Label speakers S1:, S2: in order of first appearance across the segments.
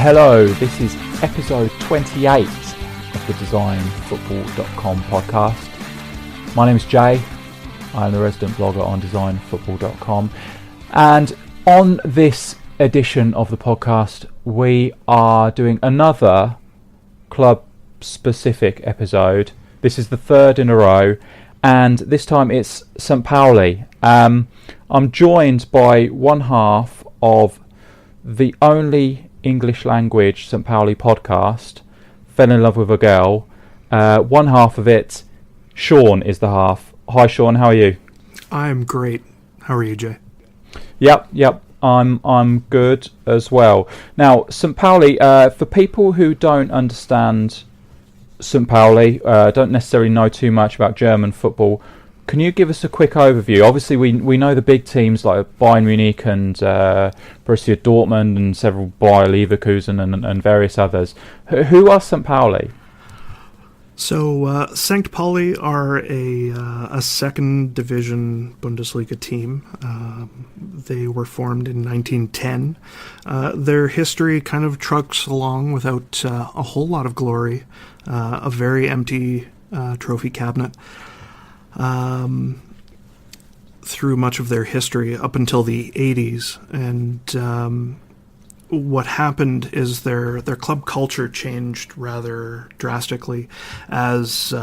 S1: Hello, this is episode 28 of the designfootball.com podcast. My name is Jay. I'm the resident blogger on designfootball.com. And on this edition of the podcast, we are doing another club-specific episode. This is the third in a row, and this time it's St Pauli. I'm joined by one half of the only English language St Pauli podcast, Fell in Love with a Girl. One half of it, Shawn, is the half. Hi Shawn, how are you?
S2: I'm great. How are you, Jay?
S1: Yep. I'm good as well. Now, St Pauli, for people who don't understand St Pauli, don't necessarily know too much about German football, can you give us a quick overview? Obviously, we know the big teams like Bayern Munich and Borussia Dortmund and several Bayer Leverkusen and various others. Who are St Pauli?
S2: So, St Pauli are a second division Bundesliga team. They were formed in 1910. Their history kind of trucks along without a whole lot of glory. A very empty trophy cabinet. Through much of their history up until the 80s, and what happened is their club culture changed rather drastically as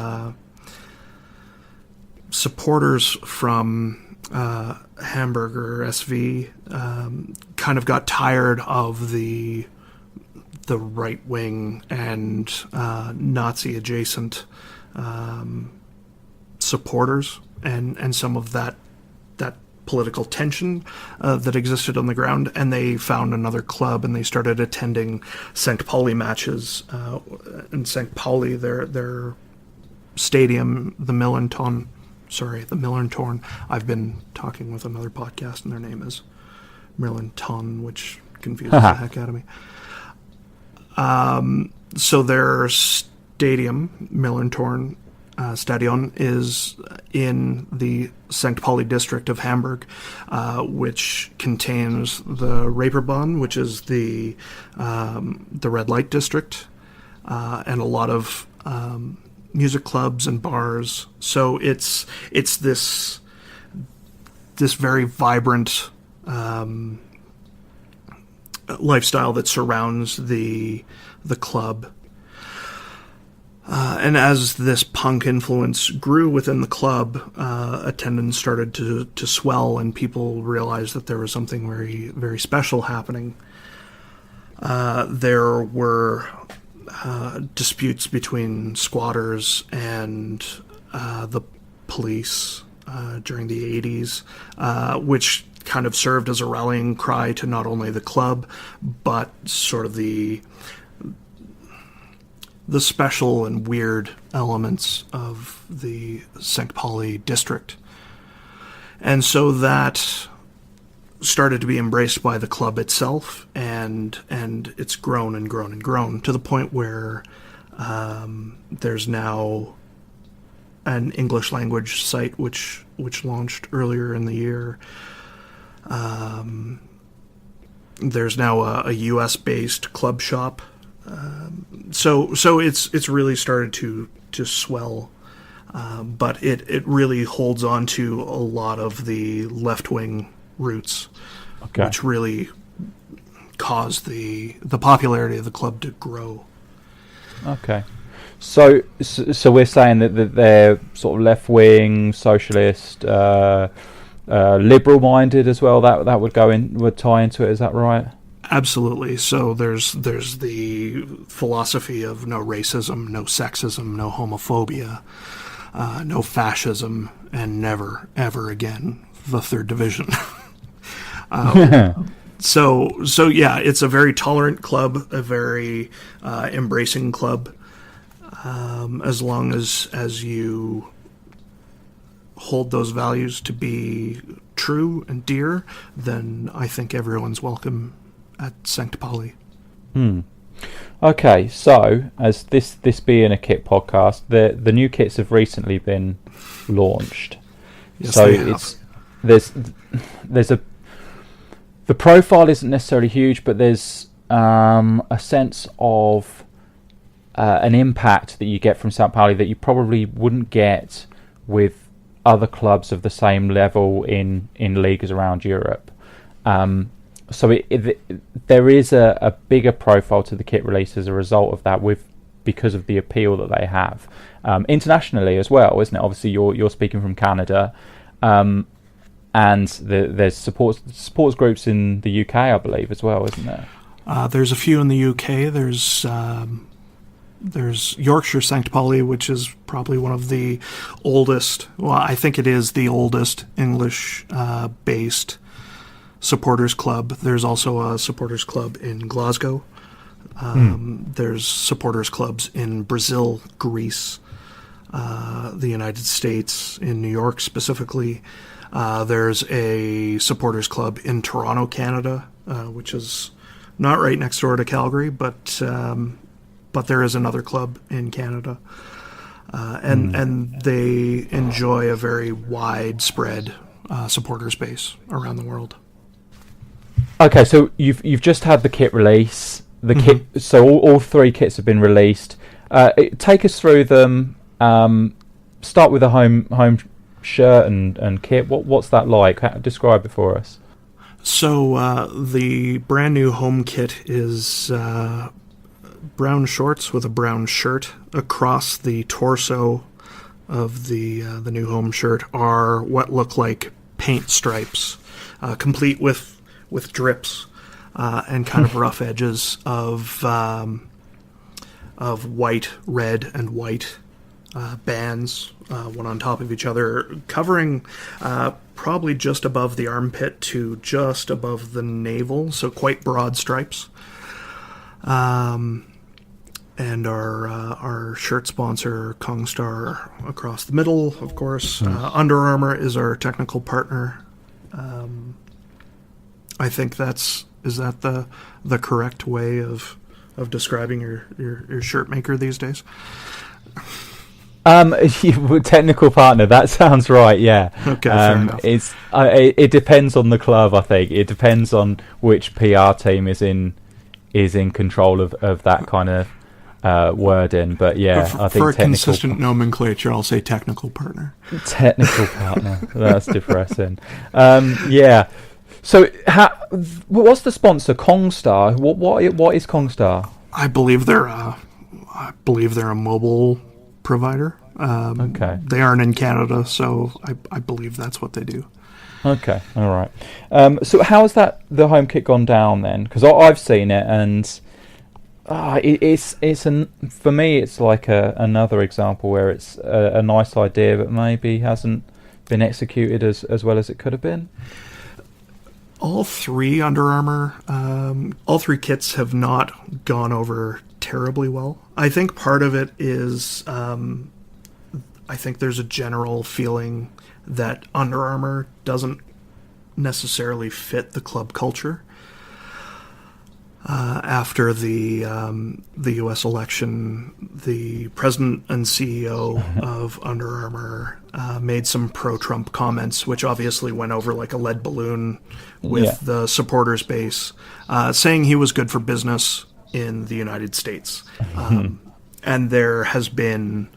S2: supporters from Hamburg or SV kind of got tired of the right wing and Nazi adjacent supporters and some of that political tension that existed on the ground, and they found another club and they started attending St Pauli matches. In St Pauli, their stadium, the Millantorn. I've been talking with another podcast and their name is Millanton, which confuses the heck out of me. So their stadium, Millantorn Stadion, is in the St Pauli district of Hamburg, which contains the Reeperbahn, which is the red light district, and a lot of music clubs and bars. So it's this very vibrant lifestyle that surrounds the club. And as this punk influence grew within the club, attendance started to swell, and people realized that there was something very, very special happening. There were disputes between squatters and the police during the 80s, which kind of served as a rallying cry to not only the club, but sort of the special and weird elements of the St Pauli district. And so that started to be embraced by the club itself, and it's grown and grown and grown to the point where there's now an English language site which launched earlier in the year. There's now a US-based club shop. So it's really started to swell, but it really holds on to a lot of the left-wing roots, which really caused the popularity of the club to grow. Okay,
S1: so we're saying that they're sort of left-wing, socialist, liberal-minded as well. That would tie into it. Is that right?
S2: Absolutely. So there's the philosophy of no racism, no sexism, no homophobia, no fascism, and never, ever again the third division. So yeah, it's a very tolerant club, a very embracing club. As long as you hold those values to be true and dear, then I think everyone's welcome at St Pauli.
S1: Okay, so as this being a kit podcast, the new kits have recently been launched.
S2: Yes,
S1: so
S2: they have.
S1: there's a the profile isn't necessarily huge, but there's a sense of an impact that you get from St Pauli that you probably wouldn't get with other clubs of the same level in leagues around Europe. So there is a bigger profile to the kit release as a result of that, because of the appeal that they have internationally as well, isn't it? Obviously, you're speaking from Canada, and there's supports groups in the UK, I believe, as well, isn't there?
S2: There's a few in the UK. There's Yorkshire St Pauli, which is probably one of the oldest. Well, I think it is the oldest English based supporters club. There's also a supporters club in Glasgow. There's supporters clubs in Brazil, Greece, the United States, in New York specifically. There's a supporters club in Toronto, Canada, which is not right next door to Calgary, but there is another club in Canada, and they enjoy a very widespread supporters base around the world.
S1: Okay, so you've just had the kit release. The kit, so all three kits have been released. Take us through them. Start with a home shirt and kit. What's that like? Describe it for us.
S2: So the brand new home kit is brown shorts with a brown shirt. Across the torso of the new home shirt are what look like paint stripes, complete with drips and kind of rough edges of white, red, and white bands, one on top of each other, covering probably just above the armpit to just above the navel, so quite broad stripes. And our shirt sponsor, Kongstar, across the middle, of course. Under Armour is our technical partner. I think is that the correct way of describing your shirt maker these days?
S1: Technical partner. That sounds right. Yeah.
S2: Okay. Fair enough.
S1: It depends on the club. I think it depends on which PR team is in control of that kind of wording. But yeah, I think
S2: for a consistent nomenclature, I'll say technical partner.
S1: Technical partner. That's depressing. Yeah. So, what's the sponsor? Kongstar. What is Kongstar?
S2: I believe they're a mobile provider.
S1: Okay.
S2: They aren't in Canada, so I believe that's what they do.
S1: Okay. All right. So, how has the home kit gone down then? Because I've seen it, and for me, it's like another example where it's a nice idea, but maybe hasn't been executed as well as it could have been.
S2: All three Under Armour, all three kits have not gone over terribly well. I think part of it is, I think there's a general feeling that Under Armour doesn't necessarily fit the club culture. After the U.S. election, the president and CEO of Under Armour made some pro-Trump comments, which obviously went over like a lead balloon with the supporters base, saying he was good for business in the United States. And there has been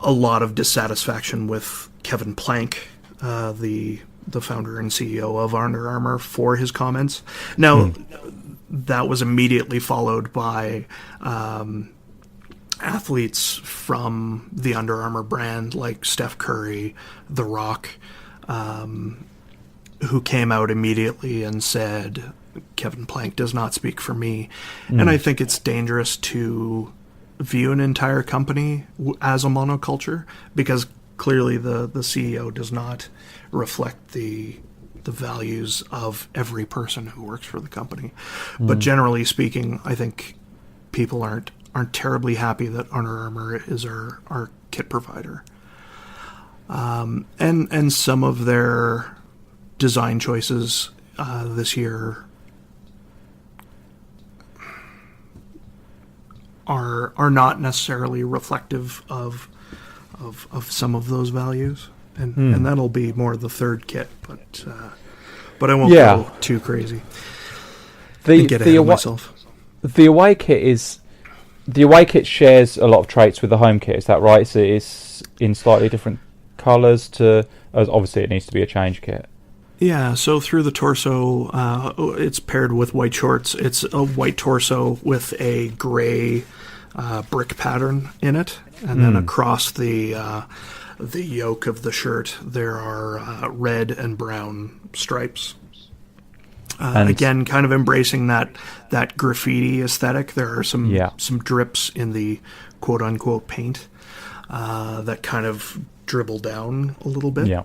S2: a lot of dissatisfaction with Kevin Plank, the founder and CEO of Under Armour, for his comments. Now, that was immediately followed by athletes from the Under Armour brand, like Steph Curry, The Rock, who came out immediately and said, Kevin Plank does not speak for me. And I think it's dangerous to view an entire company as a monoculture, because clearly the CEO does not reflect the values of every person who works for the company. But generally speaking, I think people aren't terribly happy that Under Armour is our kit provider. And some of their design choices this year are not necessarily reflective of some of those values. And that'll be more the third kit, but I won't go too crazy. and get ahead of myself.
S1: The away kit shares a lot of traits with the home kit. Is that right? So it's in slightly different colours to. Obviously, it needs to be a change kit.
S2: Yeah, so through the torso, it's paired with white shorts. It's a white torso with a gray brick pattern in it, and then across the yoke of the shirt there are red and brown stripes. Again, kind of embracing that graffiti aesthetic. There are some drips in the quote unquote paint that kind of dribble down a little bit.
S1: Yeah.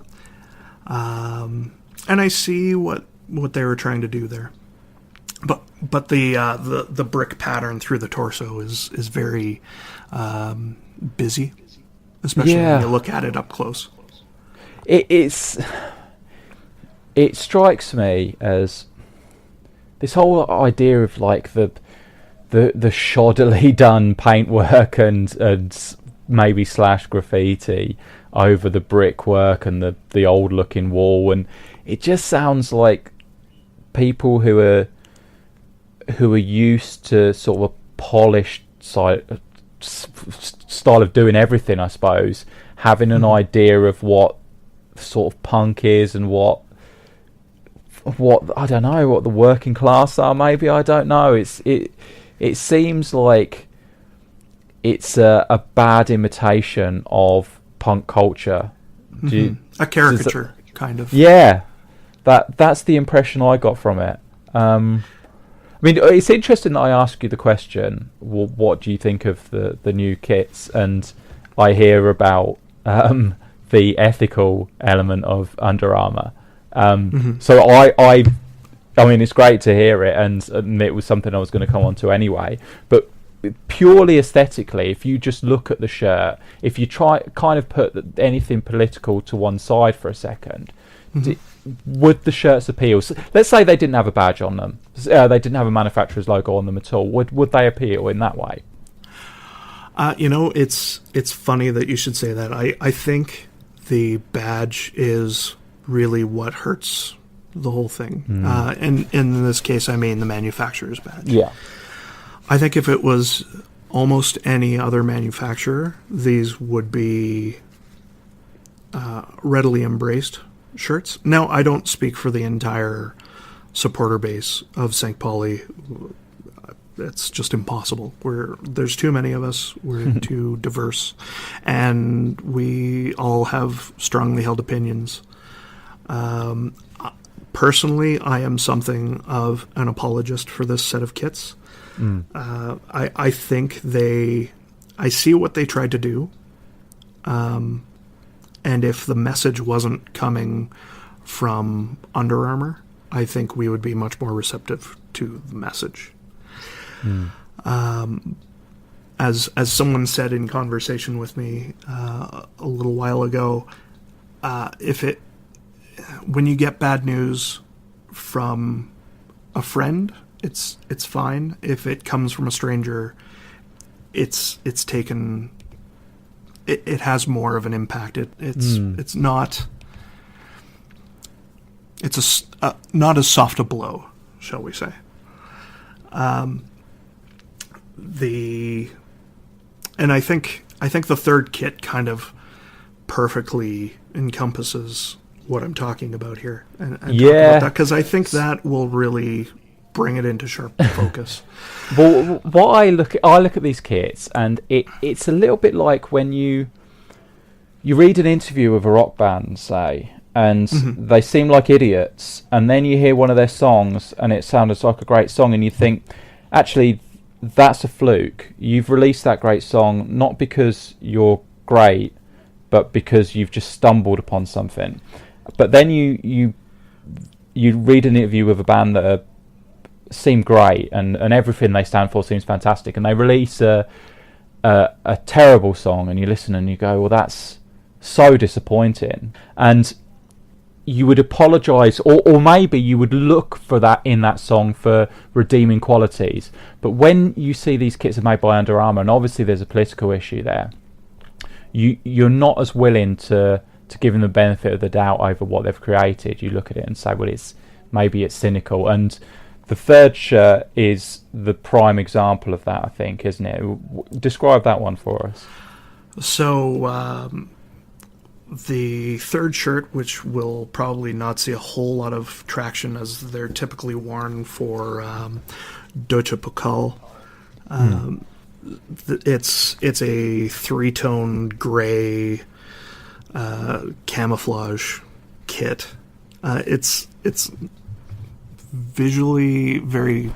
S2: And I see what they were trying to do there, but the brick pattern through the torso is very busy, especially when you look at it up close.
S1: It strikes me as this whole idea of like the shoddily done paintwork and maybe slash graffiti over the brickwork and the old looking wall, and it just sounds like people who are used to sort of a polished style of doing everything, I suppose, having an idea of what sort of punk is and what I don't know, what the working class are. Maybe, I don't know. It seems like it's a bad imitation of punk culture.
S2: A caricature, kind of.
S1: Yeah, that's the impression I got from it. I mean, it's interesting that I ask you the question, what do you think of the new kits? And I hear about the ethical element of Under Armour. So I mean, it's great to hear it, and it was something I was going to come on to anyway. But purely aesthetically, if you just look at the shirt, if you try kind of put anything political to one side for a second, would the shirts appeal? So, let's say they didn't have a badge on them, they didn't have a manufacturer's logo on them at all. Would they appeal in that way?
S2: It's funny that you should say that. I think the badge is really what hurts the whole thing. And in this case, I mean the manufacturer's badge.
S1: Yeah.
S2: I think if it was almost any other manufacturer, these would be readily embraced shirts. Now, I don't speak for the entire supporter base of St. Pauli. It's just impossible. There's too many of us. We're too diverse, and we all have strongly held opinions. Personally, I am something of an apologist for this set of kits. I think I see what they tried to do, and if the message wasn't coming from Under Armour, I think we would be much more receptive to the message. As someone said in conversation with me a little while ago, when you get bad news from a friend, it's fine. If it comes from a stranger, it's taken. It has more of an impact. It's not. It's not as soft a blow, shall we say? And I think the third kit kind of perfectly encompasses what I'm talking about here, and talk about that, because I think that will really bring it into sharp focus.
S1: Well, what I look at these kits, and it's a little bit like when you read an interview with a rock band, say, and they seem like idiots, and then you hear one of their songs and it sounds like a great song, and you think, actually, that's a fluke. You've released that great song not because you're great, but because you've just stumbled upon something. But then you read an interview with a band that seem great, and everything they stand for seems fantastic, and they release a terrible song, and you listen and you go, well, that's so disappointing. And you would apologise, or maybe you would look for that in that song for redeeming qualities. But when you see these kits are made by Under Armour, and obviously there's a political issue there, you're not as willing to give them the benefit of the doubt over what they've created. You look at it and say, well, maybe it's cynical. And the third shirt is the prime example of that, I think, isn't it? Describe that one for us.
S2: So the third shirt, which will probably not see a whole lot of traction as they're typically worn for Deutsche Pokal. It's a three-tone gray camouflage kit. It's visually very...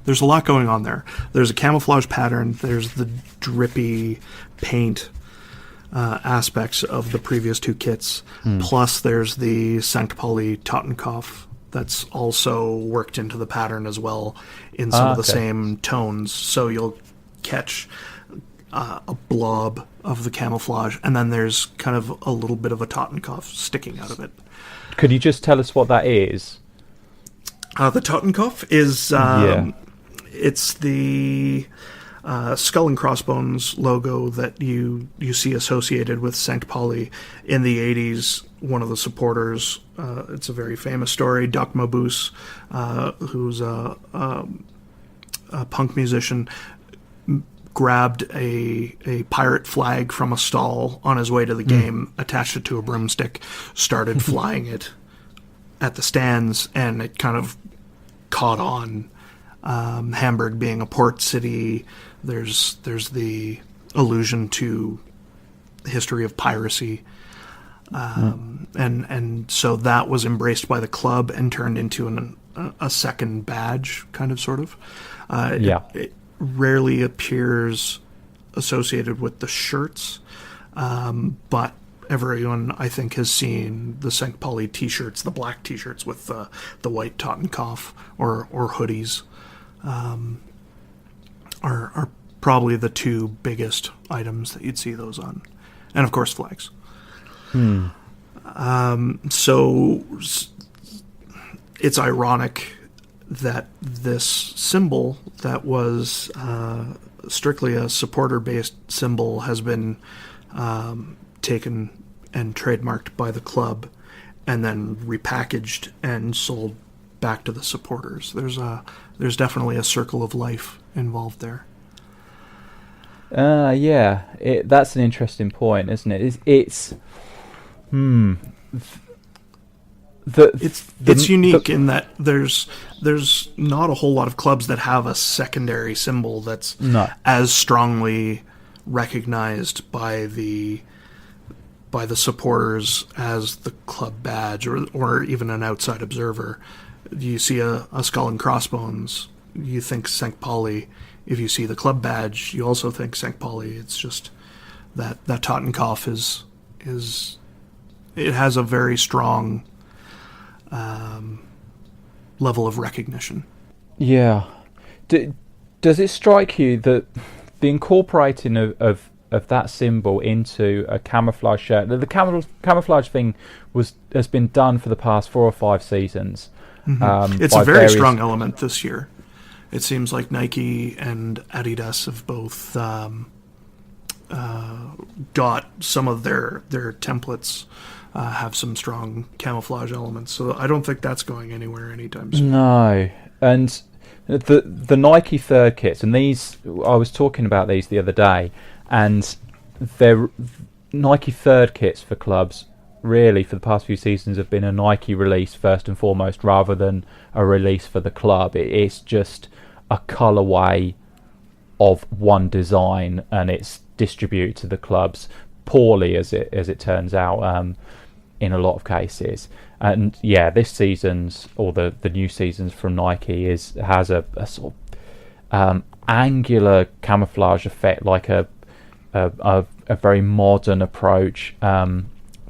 S2: There's a lot going on there. There's a camouflage pattern. There's the drippy paint aspects of the previous two kits. Plus, there's the St Pauli Totenkopf that's also worked into the pattern as well in some of the same tones. So you'll catch a blob of the camouflage, and then there's kind of a little bit of a Totenkopf sticking out of it.
S1: Could you just tell us what that is?
S2: The Totenkopf is it's the skull and crossbones logo that you see associated with St Pauli in the 80s. One of the supporters, it's a very famous story, Doc Mabuse, who's a punk musician, grabbed a pirate flag from a stall on his way to the game, attached it to a broomstick, started flying it at the stands, and it kind of caught on. Hamburg being a port city, there's the allusion to history of piracy, and so that was embraced by the club and turned into a second badge, kind of, sort of. It rarely appears associated with the shirts, but everyone, I think, has seen the St. Pauli T-shirts, the black T-shirts with the white Totenkopf or hoodies. Are probably the two biggest items that you'd see those on, and of course flags. So it's ironic that this symbol that was strictly a supporter-based symbol has been taken and trademarked by the club and then repackaged and sold back to the supporters. There's definitely a circle of life involved there.
S1: That's an interesting point, isn't it? It's unique
S2: in that there's not a whole lot of clubs that have a secondary symbol that's as strongly recognized by the supporters as the club badge or even an outside observer. You see a skull and crossbones, you think St. Pauli. If you see the club badge, you also think St. Pauli. It's just that Totenkopf is it has a very strong level of recognition.
S1: Yeah. Does it strike you that the incorporating of that symbol into a camouflage shirt, the camouflage thing has been done for the past 4 or 5 seasons.
S2: It's a very strong element this year. It seems like Nike and Adidas have both got some of their templates have some strong camouflage elements. So I don't think that's going anywhere anytime soon.
S1: No, and the Nike third kits, and these, I was talking about these the other day, and they're Nike third kits for clubs. Really, for the past few seasons, have been a Nike release first and foremost, rather than a release for the club. It's just a colorway of one design, and it's distributed to the clubs poorly, as it turns out, in a lot of cases. And this season's, or the new season's from Nike has a sort of angular camouflage effect, like a very modern approach.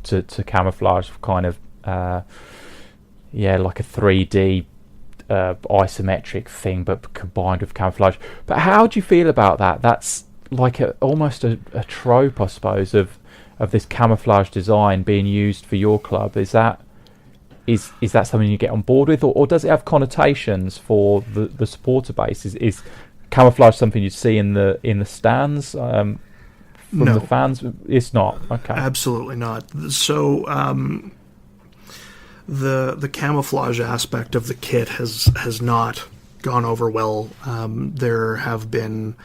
S1: To camouflage, kind of like a 3D isometric thing, but combined with camouflage. But how do you feel about that? That's like almost a trope, I suppose, of this camouflage design being used for your club. Is that something you get on board with, or does it have connotations for the supporter base? Is camouflage something you'd see in the stands? From the fans? It's not. Okay.
S2: Absolutely not. So the camouflage aspect of the kit has not gone over well. There have been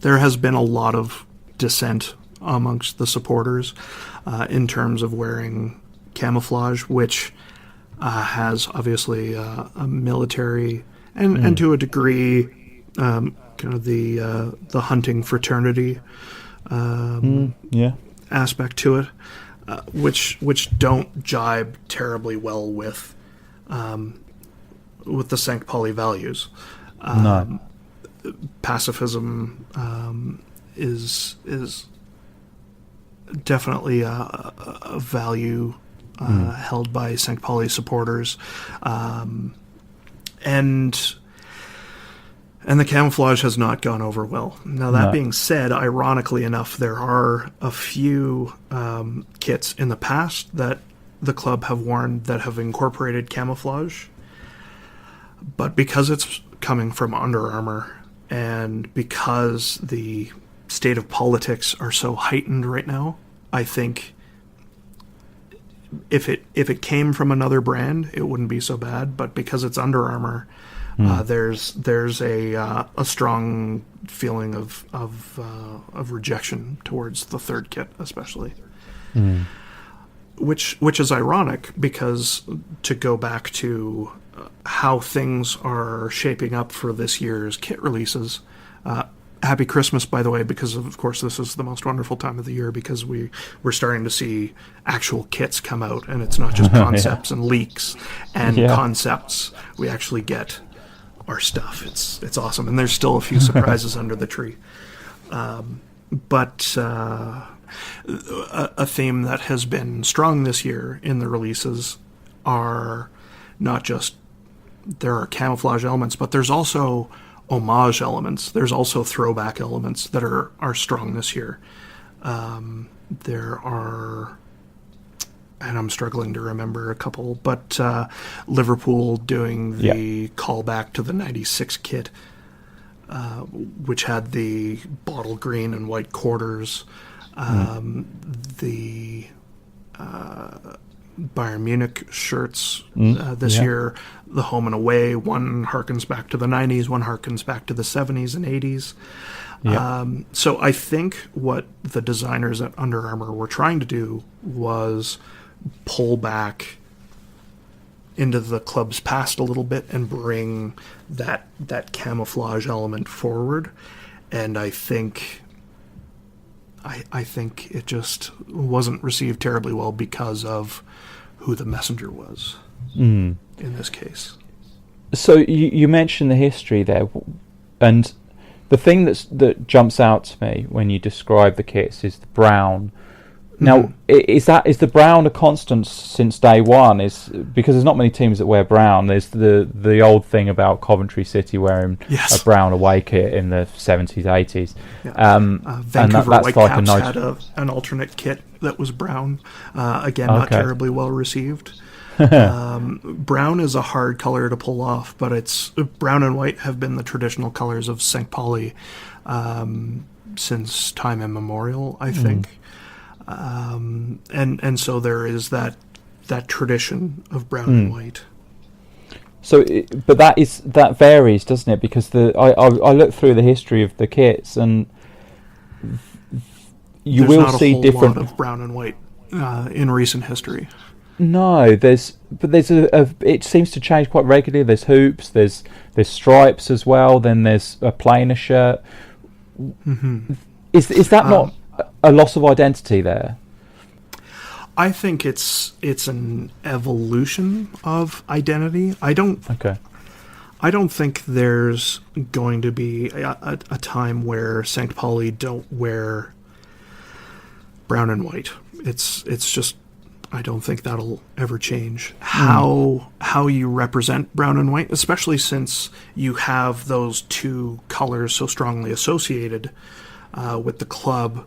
S2: there has been a lot of dissent amongst the supporters in terms of wearing camouflage, which has obviously a military and to a degree kind of the hunting fraternity aspect to it, which don't jibe terribly well with the St Pauli values.
S1: No.
S2: Pacifism is definitely a value held by St Pauli supporters, and the camouflage has not gone over well. Now, that being said, ironically enough, there are a few kits in the past that the club have worn that have incorporated camouflage, but because it's coming from Under Armour, and because the state of politics are so heightened right now, I think if it came from another brand, it wouldn't be so bad. But because it's Under Armour, there's a strong feeling of rejection towards the third kit, especially. Which is ironic, because to go back to how things are shaping up for this year's kit releases. Happy Christmas, by the way, because of course this is the most wonderful time of the year, because we're starting to see actual kits come out, and it's not just concepts and leaks and concepts. We actually get our stuff. It's awesome, and there's still a few surprises under the tree. But a theme that has been strong this year in the releases are not just there are camouflage elements, but there's also homage elements. There's also throwback elements that are strong this year. There are, and I'm struggling to remember a couple, but Liverpool doing the callback to the 96 kit, which had the bottle green and white quarters. The Bayern Munich shirts this year, the home and away, one harkens back to the 90s, one harkens back to the 70s and 80s. So I think what the designers at Under Armour were trying to do was pull back into the club's past a little bit and bring that camouflage element forward. And I think it just wasn't received terribly well because of who the messenger was in this case.
S1: So you mentioned the history there, and the thing that jumps out to me when you describe the kits is the brown. Now, is the brown a constant since day one? Is because there's not many teams that wear brown. There's the old thing about Coventry City wearing a brown away kit in the 70s, 80s.
S2: Vancouver Whitecaps had an alternate kit that was brown. Again, not terribly well received. Brown is a hard color to pull off, but it's brown and white have been the traditional colors of St Pauli since time immemorial, I think. And so there is that tradition of brown and white.
S1: So, but that varies, doesn't it? Because I looked through the history of the kits, and you will see different
S2: lot of brown and white in recent history.
S1: No, it seems to change quite regularly. There's hoops, there's stripes as well. Then there's a plainer shirt. Is that not a loss of identity there?
S2: I think it's an evolution of identity. I don't think there's going to be a time where St Pauli don't wear brown and white. It's just, I don't think that'll ever change. How you represent brown and white, especially since you have those two colors so strongly associated with the club,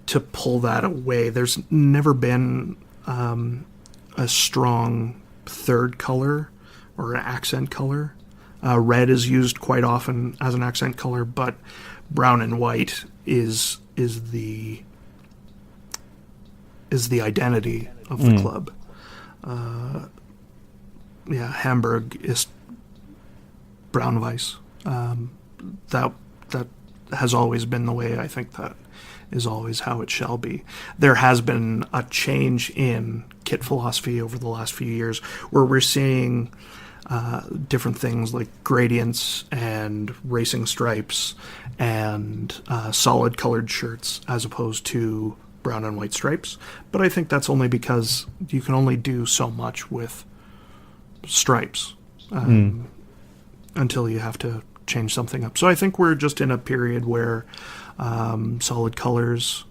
S2: to pull that away. There's never been a strong third color or an accent color. Red is used quite often as an accent color, but brown and white is the identity of the club. Hamburg ist Braun Weiß. That has always been the way. I think that is always how it shall be. There has been a change in kit philosophy over the last few years, where we're seeing different things like gradients and racing stripes and solid colored shirts as opposed to brown and white stripes. But I think that's only because you can only do so much with stripes until you have to change something up. So I think we're just in a period where solid colors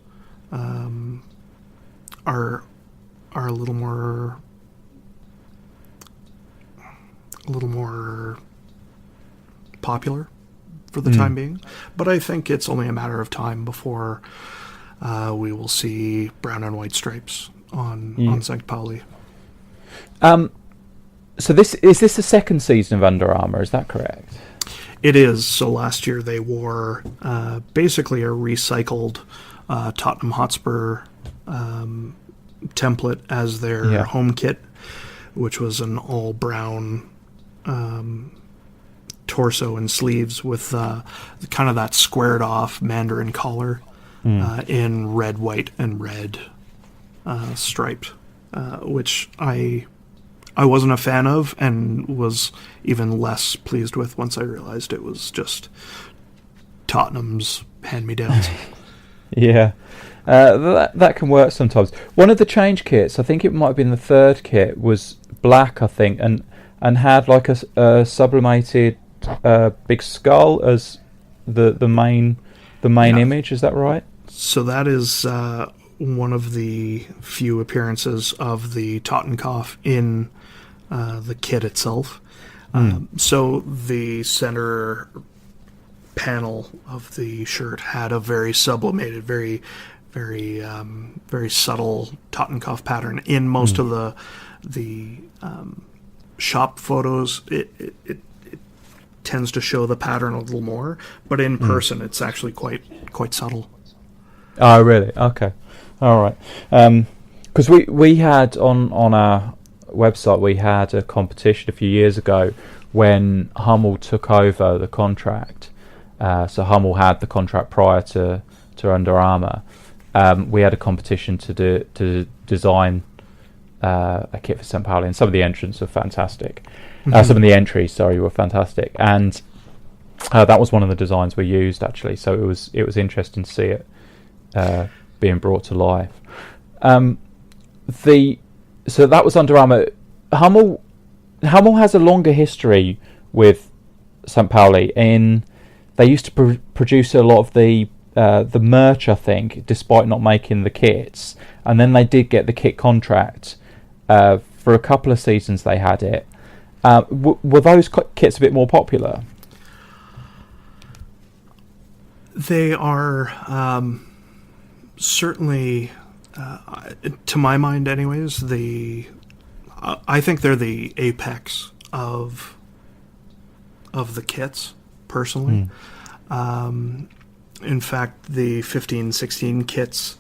S2: are a little more popular for the time being. But I think it's only a matter of time before we will see brown and white stripes on St Pauli.
S1: So is this the second season of Under Armour? Is that correct?
S2: It is. So last year they wore basically a recycled Tottenham Hotspur template as their home kit, which was an all brown torso and sleeves with kind of that squared off Mandarin collar in red, white, and red striped, which I wasn't a fan of and was even less pleased with once I realized it was just Tottenham's hand-me-downs.
S1: Yeah. That can work sometimes. One of the change kits, I think it might have been the third kit, was black, I think, and had like a sublimated big skull as the main image. Is that right?
S2: So that is one of the few appearances of the Totenkopf in the kit itself. So the center panel of the shirt had a very sublimated, very subtle Totenkopf pattern. In most of the shop photos, it tends to show the pattern a little more, but in person, it's actually quite subtle.
S1: Oh, really? Okay, all right. Because we had on our website, we had a competition a few years ago when Hummel took over the contract. So Hummel had the contract prior to Under Armour. We had a competition to design a kit for St Pauli, and some of the entrants were fantastic. Some of the entries, were fantastic, and that was one of the designs we used actually. So it was interesting to see it being brought to life. So that was Under Armour. Hummel has a longer history with St Pauli. They used to produce a lot of the merch, I think, despite not making the kits, and then they did get the kit contract for a couple of seasons. They had it. Were those kits a bit more popular?
S2: They are certainly, to my mind, anyways. I think they're the apex of the kits, personally. In fact, the 15-16 kits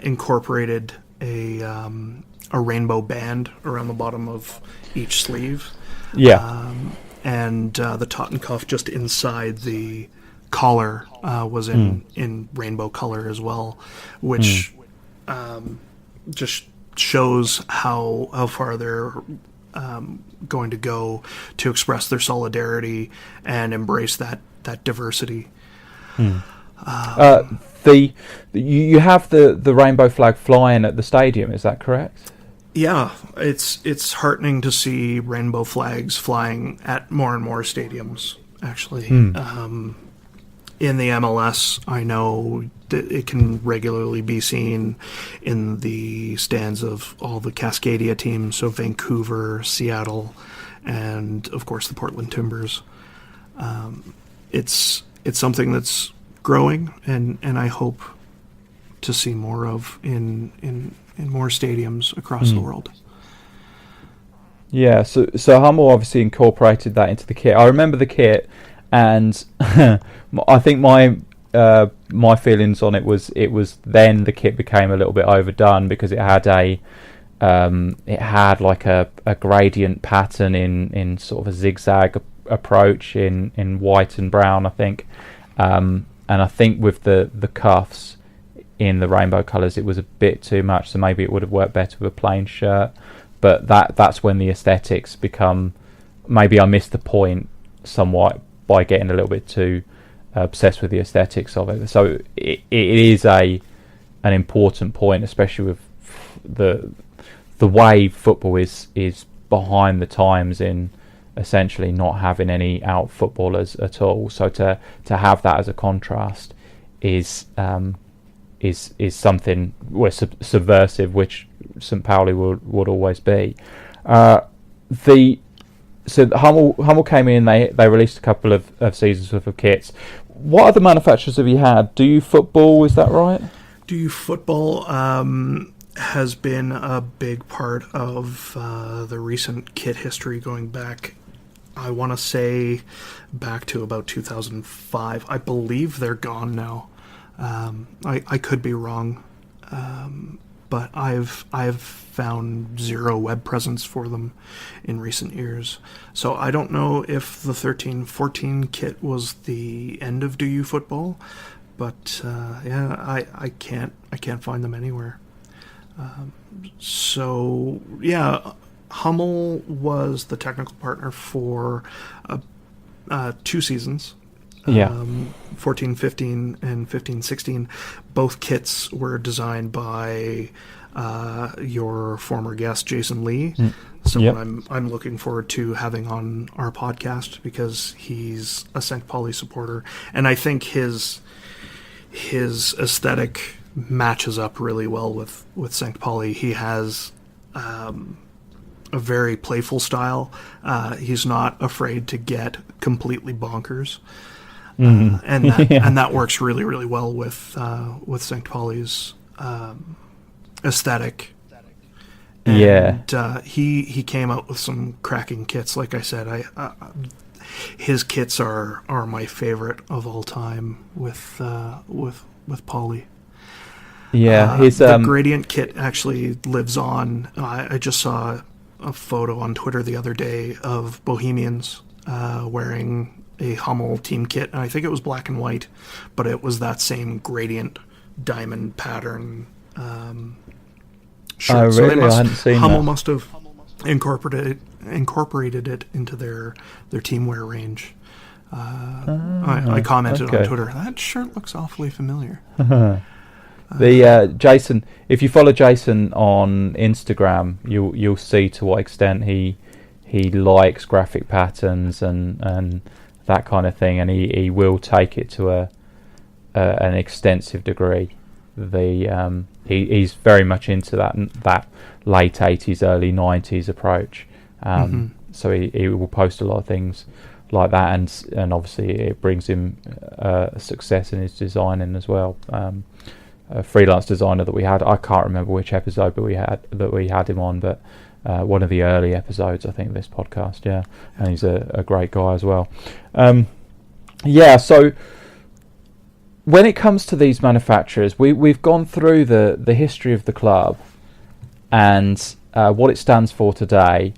S2: incorporated a rainbow band around the bottom of each sleeve. Yeah. And the Totenkopf just inside the collar was in rainbow color as well, which just shows how far they're going to go to express their solidarity and embrace that diversity.
S1: You have the rainbow flag flying at the stadium, is that correct?
S2: Yeah, it's heartening to see rainbow flags flying at more and more stadiums, actually. In the MLS, I know that it can regularly be seen in the stands of all the Cascadia teams, so Vancouver, Seattle, and of course the Portland Timbers. It's something that's growing, and I hope to see more of in more stadiums across the world.
S1: Yeah, so Hummel obviously incorporated that into the kit. I remember the kit, and I think my feelings on it was then the kit became a little bit overdone because it had a It had like a gradient pattern in sort of a zigzag approach in white and brown, I think. And I think with the cuffs in the rainbow colours, it was a bit too much. So maybe it would have worked better with a plain shirt. But that's when the aesthetics become. Maybe I missed the point somewhat by getting a little bit too obsessed with the aesthetics of it. So it is an important point, especially with the way football is behind the times in essentially not having any out footballers at all. So to have that as a contrast is something subversive, which St Pauli would always be. So Hummel came in. They released a couple of seasons worth of kits. What other manufacturers have you had? Do You Football? Is that right?
S2: Do You Football has been a big part of the recent kit history, going back, I want to say, back to about 2005. I believe they're gone now. I could be wrong, but I've found zero web presence for them in recent years. So I don't know if the 13-14 kit was the end of Do You Football, but I can't find them anywhere. So yeah, Hummel was the technical partner for 2 seasons. 14-15 and 15-16. Both kits were designed by your former guest Jason Lee. Someone I'm looking forward to having on our podcast, because he's a St Pauli supporter, and I think his aesthetic matches up really well with St Pauli. He has a very playful style. He's not afraid to get completely bonkers. And that works really, really well with St Pauli's aesthetic. And he came out with some cracking kits. Like I said, his kits are my favorite of all time with Pauli.
S1: Yeah,
S2: the gradient kit actually lives on. I just saw a photo on Twitter the other day of Bohemians wearing a Hummel team kit, and I think it was black and white, but it was that same gradient diamond pattern shirt.
S1: Oh, really? I hadn't seen
S2: Hummel
S1: that.
S2: must have incorporated it into their teamwear range. I commented on Twitter, that shirt looks awfully familiar.
S1: Jason, if you follow Jason on Instagram, you'll see to what extent he likes graphic patterns and that kind of thing, and he will take it to an extensive degree. He's very much into that late 80s, early 90s approach. So he will post a lot of things like that, and obviously it brings him success in his designing as well. A freelance designer that we had, I can't remember which episode but we had him on, but one of the early episodes, I think, of this podcast, and he's a great guy as well. So when it comes to these manufacturers, we've gone through the history of the club and what it stands for today.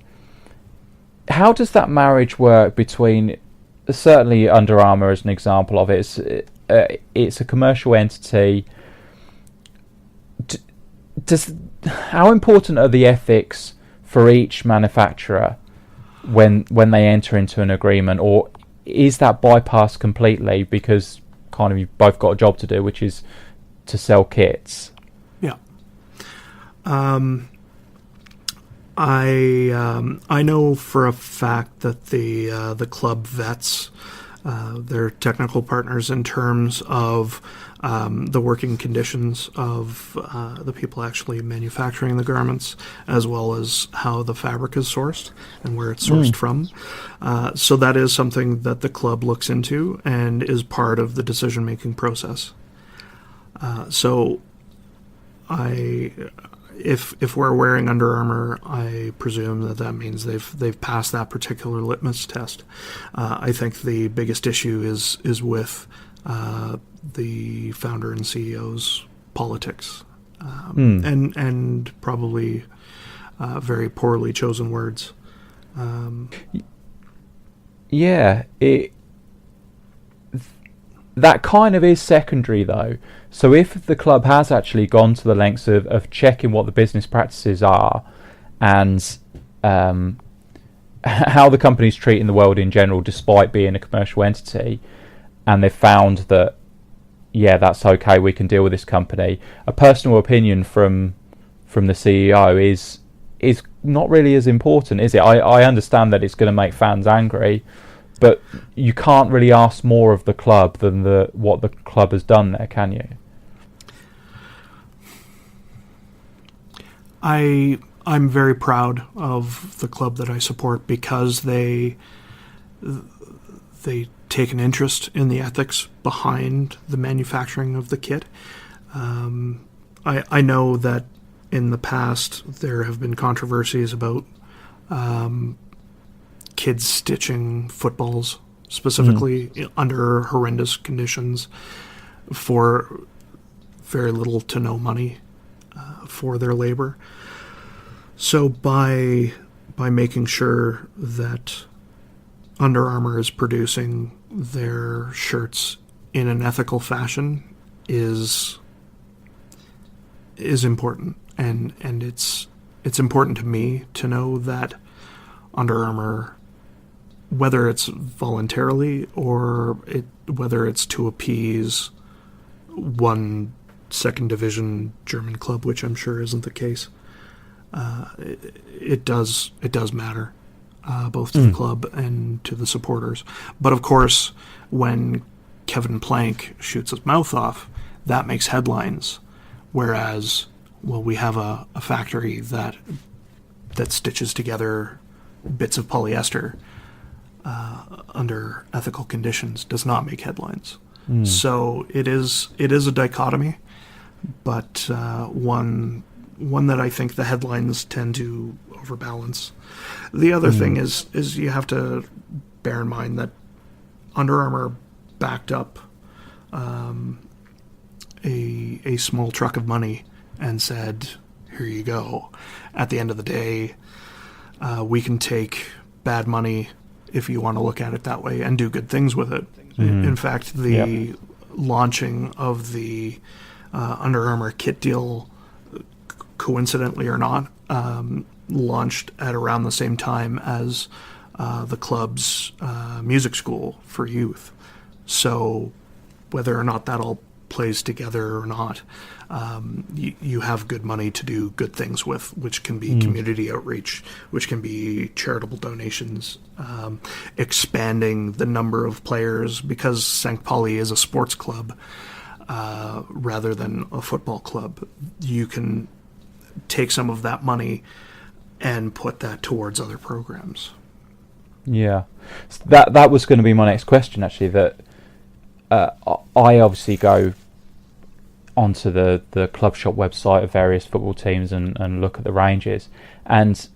S1: How does that marriage work between, certainly Under Armour as an example of it, it's a commercial entity. How important are the ethics for each manufacturer when they enter into an agreement, or is that bypassed completely because kind of you've both got a job to do, which is to sell kits?
S2: Yeah. I know for a fact that the club vets their technical partners in terms of the working conditions of the people actually manufacturing the garments, as well as how the fabric is sourced and where it's sourced from. So that is something that the club looks into and is part of the decision-making process. So if we're wearing Under Armour, I presume that means they've passed that particular litmus test. I think the biggest issue is with the founder and CEO's politics, and probably very poorly chosen words.
S1: Yeah, that kind of is secondary though. So if the club has actually gone to the lengths of checking what the business practices are and how the company's treating the world in general despite being a commercial entity, and they've found that, yeah, that's okay, we can deal with this company, a personal opinion from the CEO is not really as important, is it? I understand that it's going to make fans angry, but you can't really ask more of the club than what the club has done there, can you?
S2: I'm very proud of the club that I support because they take an interest in the ethics behind the manufacturing of the kit. I know that in the past there have been controversies about kids stitching footballs, specifically under horrendous conditions, for very little to no money for their labor. So by making sure that Under Armour is producing their shirts in an ethical fashion is important, and it's important to me to know that Under Armour, whether it's voluntarily or whether it's to appease one second division German club, which I'm sure isn't the case, it does matter, both to the club and to the supporters. But of course, when Kevin Plank shoots his mouth off, that makes headlines. Whereas, well, we have a factory that stitches together bits of polyester under ethical conditions does not make headlines. So it is a dichotomy, but one that I think the headlines tend to overbalance. The other thing is you have to bear in mind that Under Armour backed up a small truck of money and said, here you go. At the end of the day, we can take bad money, if you want to look at it that way, and do good things with it. In fact, the launching of the Under Armour kit deal, coincidentally or not, launched at around the same time as the club's music school for youth. So whether or not that all plays together or not, you have good money to do good things with, which can be community outreach, which can be charitable donations, expanding the number of players, because St Pauli is a sports club rather than a football club. You can take some of that money and put that towards other programs.
S1: Yeah, that was going to be my next question, actually. That I obviously go onto the club shop website of various football teams and look at the ranges, and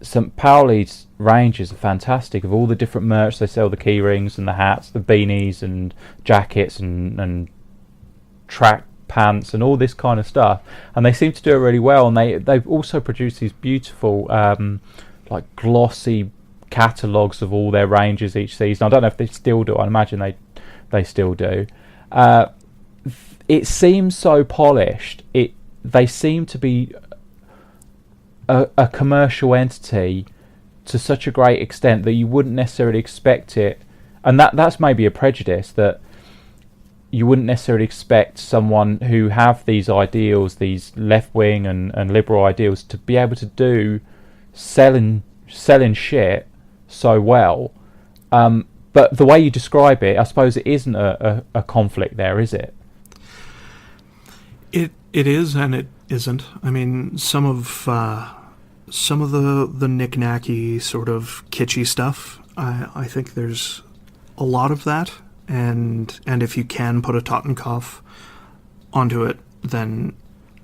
S1: St Pauli's ranges are fantastic. Of all the different merch they sell, the key rings and the hats, the beanies and jackets and track pants and all this kind of stuff, and they seem to do it really well. And they've also produced these beautiful like glossy catalogues of all their ranges each season. I don't know if they still do. I imagine they still do. It seems so polished. They seem to be a commercial entity to such a great extent that you wouldn't necessarily expect it, and that's maybe a prejudice, that you wouldn't necessarily expect someone who have these ideals, these left-wing and liberal ideals, to be able to do selling shit so well. But the way you describe it, I suppose it isn't a conflict there, is it?
S2: It is, and it isn't. I mean, some of the knick-knacky sort of kitschy stuff, I think there's a lot of that, and if you can put a Totenkopf onto it, then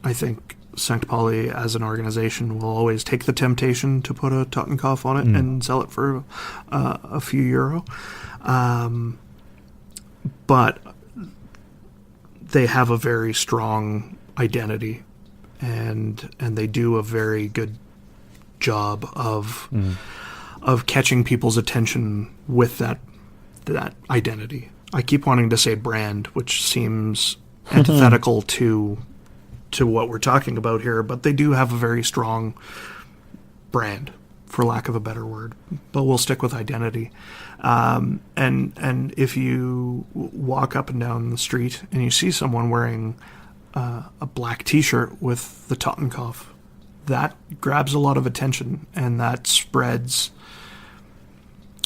S2: I think St Pauli as an organization will always take the temptation to put a Totenkopf on it and sell it for a few euro. But they have a very strong identity, and they do a very good job of catching people's attention with that identity. I keep wanting to say brand, which seems antithetical to what we're talking about here, but they do have a very strong brand, for lack of a better word. But we'll stick with identity. And if you walk up and down the street and you see someone wearing a black T-shirt with the Totenkopf, that grabs a lot of attention, and that spreads,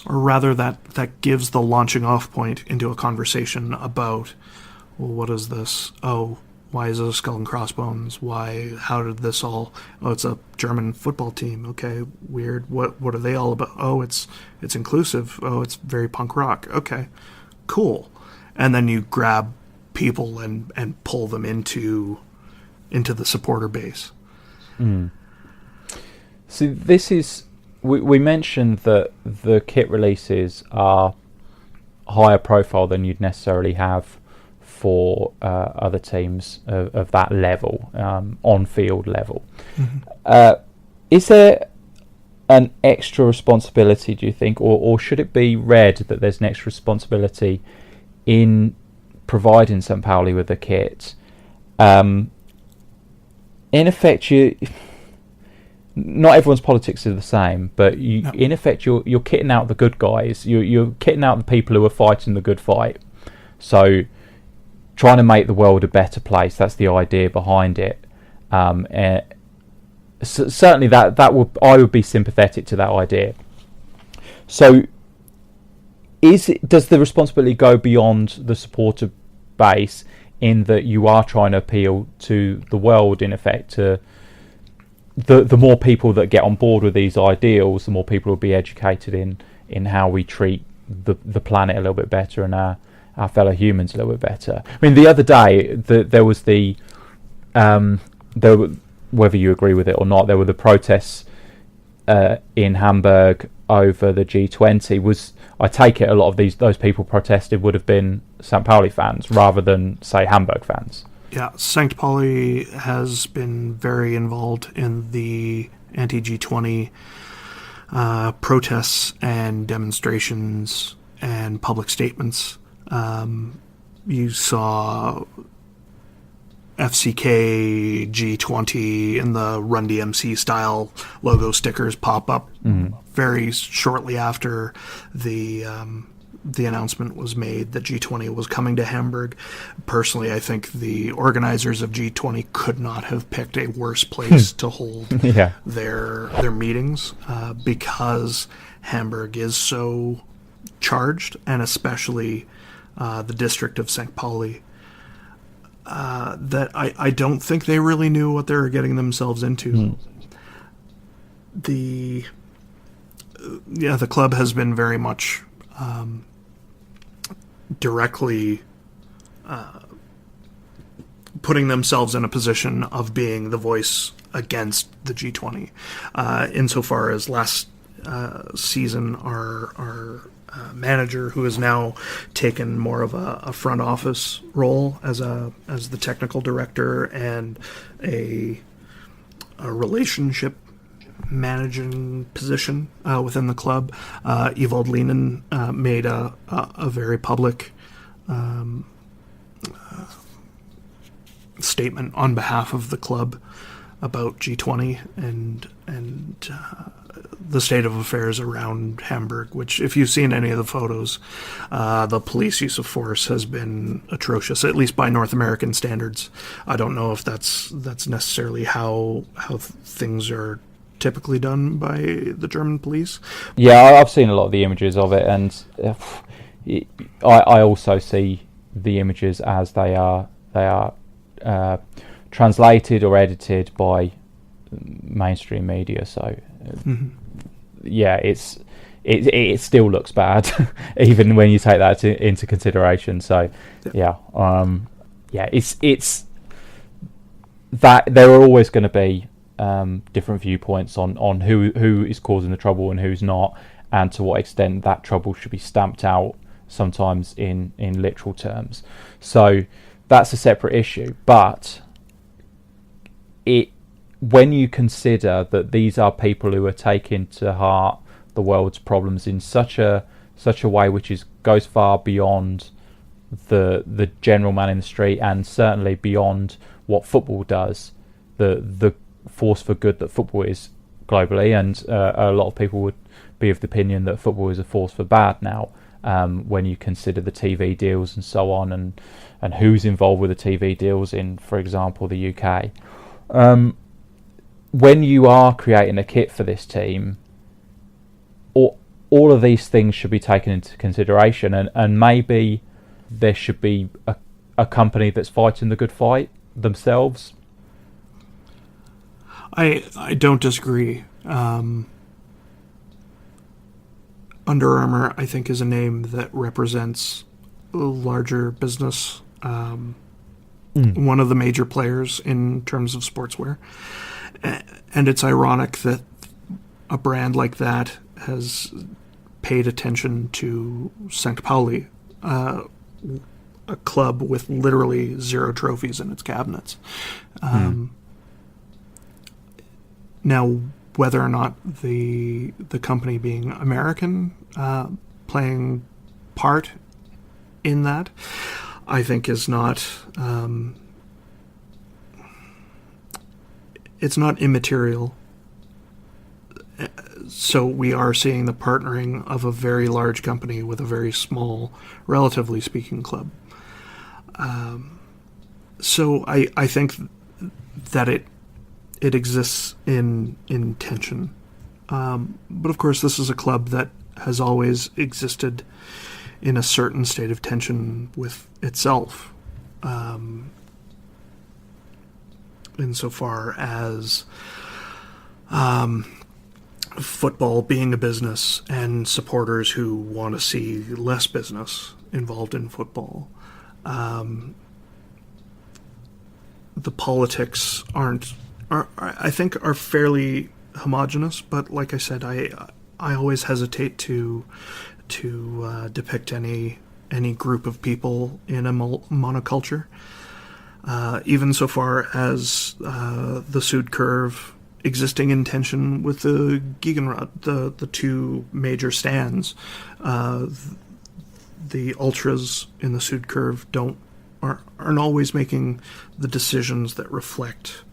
S2: or rather that gives the launching off point into a conversation about, well, what is this? Oh, why is it a skull and crossbones? Why? How did this all? Oh, it's a German football team. Okay, weird. What are they all about? Oh, it's inclusive. Oh, it's very punk rock. Okay, cool. And then you grab people and pull them into the supporter base.
S1: So this is, we mentioned that the kit releases are higher profile than you'd necessarily have for other teams of that level, on-field level. Is there an extra responsibility, do you think, or should it be read that there's an extra responsibility in providing St Pauli with the kit? In effect, not everyone's politics are the same, but in effect, you're kitting out the good guys. You're kitting out the people who are fighting the good fight. So, trying to make the world a better place. That's the idea behind it. Certainly, I would be sympathetic to that idea. So, does the responsibility go beyond the supporter base, in that you are trying to appeal to the world, in effect, to the more people that get on board with these ideals, the more people will be educated in how we treat the planet a little bit better, and our fellow humans a little bit better. I mean, the other day there was whether you agree with it or not, there were the protests in Hamburg over the G20. I take it a lot of those people protested would have been St Pauli fans rather than, say, Hamburg fans.
S2: Yeah, St Pauli has been very involved in the anti-G20 protests and demonstrations and public statements. You saw FCK G20 and the Run DMC style logo stickers pop up very shortly after the announcement was made that G20 was coming to Hamburg. Personally, I think the organizers of G20 could not have picked a worse place to hold their meetings, because Hamburg is so charged, and especially the district of St Pauli, that I don't think they really knew what they were getting themselves into. The club has been very much directly putting themselves in a position of being the voice against the G20. Insofar as last season, our manager, who has now taken more of a front office role as the technical director and a relationship managing position within the club, Ewald Leinen made a very public statement on behalf of the club about G20 and the state of affairs around Hamburg, which, if you've seen any of the photos, the police use of force has been atrocious, at least by North American standards. I don't know if that's necessarily how things are typically done by the German police.
S1: Yeah, I've seen a lot of the images of it, and I also see the images as they are translated or edited by mainstream media. So yeah, it still looks bad even when you take that into consideration. So it's that there are always going to be different viewpoints on who is causing the trouble and who's not, and to what extent that trouble should be stamped out, sometimes in literal terms. So that's a separate issue. But it when you consider that these are people who are taking to heart the world's problems in such a way which goes far beyond the general man in the street, and certainly beyond what football does, the force for good that football is globally, and a lot of people would be of the opinion that football is a force for bad now, when you consider the TV deals and so on, and who's involved with the TV deals in, for example, the UK. When you are creating a kit for this team, all of these things should be taken into consideration, and maybe there should be a company that's fighting the good fight themselves.
S2: I don't disagree. Under Armour, I think, is a name that represents a larger business, one of the major players in terms of sportswear. And it's ironic that a brand like that has paid attention to St Pauli, a club with literally 0 trophies in its cabinets. Now, whether or not the company being American playing part in that, I think is not it's not immaterial. So we are seeing the partnering of a very large company with a very small, relatively speaking, club. So I think that it exists in tension. But of course, this is a club that has always existed in a certain state of tension with itself. Insofar as football being a business and supporters who want to see less business involved in football. The politics I think are fairly homogenous, but like I said, I always hesitate to depict any group of people in a monoculture. Even so far as the Sud Curve existing in tension with the Gegenrad, the two major stands. The ultras in the Sud Curve aren't always making the decisions that reflect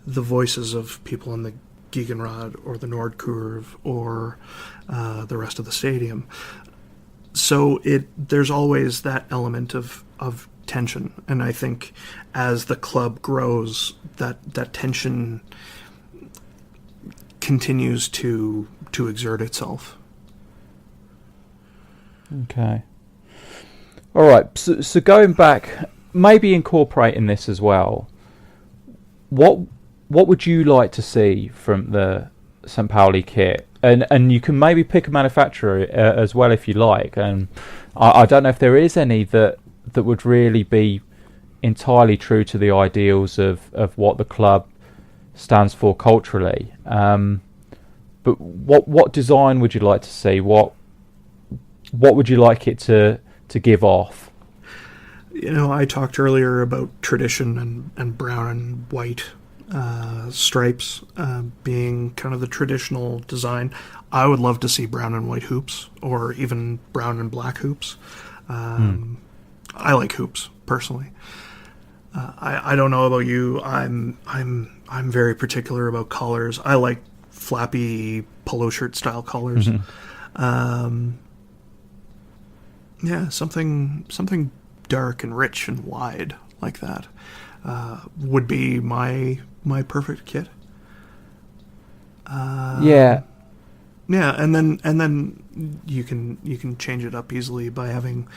S2: the voices of people in the Gegenrad or the Nordkurve or the rest of the stadium. So there's always that element of tension, and I think as the club grows, that tension continues to exert itself.
S1: Okay. All right. So going back, maybe incorporating this as well. What would you like to see from the St Pauli kit? And you can maybe pick a manufacturer as well if you like. And I don't know if there is any that would really be entirely true to the ideals of what the club stands for culturally. But what design would you like to see? What would you like it to give off?
S2: I talked earlier about tradition and brown and white stripes being kind of the traditional design. I would love to see brown and white hoops, or even brown and black hoops. I like hoops personally. I don't know about you. I'm very particular about collars. I like flappy polo shirt style collars. Yeah, something dark and rich and wide like that would be my perfect kit.
S1: Yeah,
S2: and then you can change it up easily by having,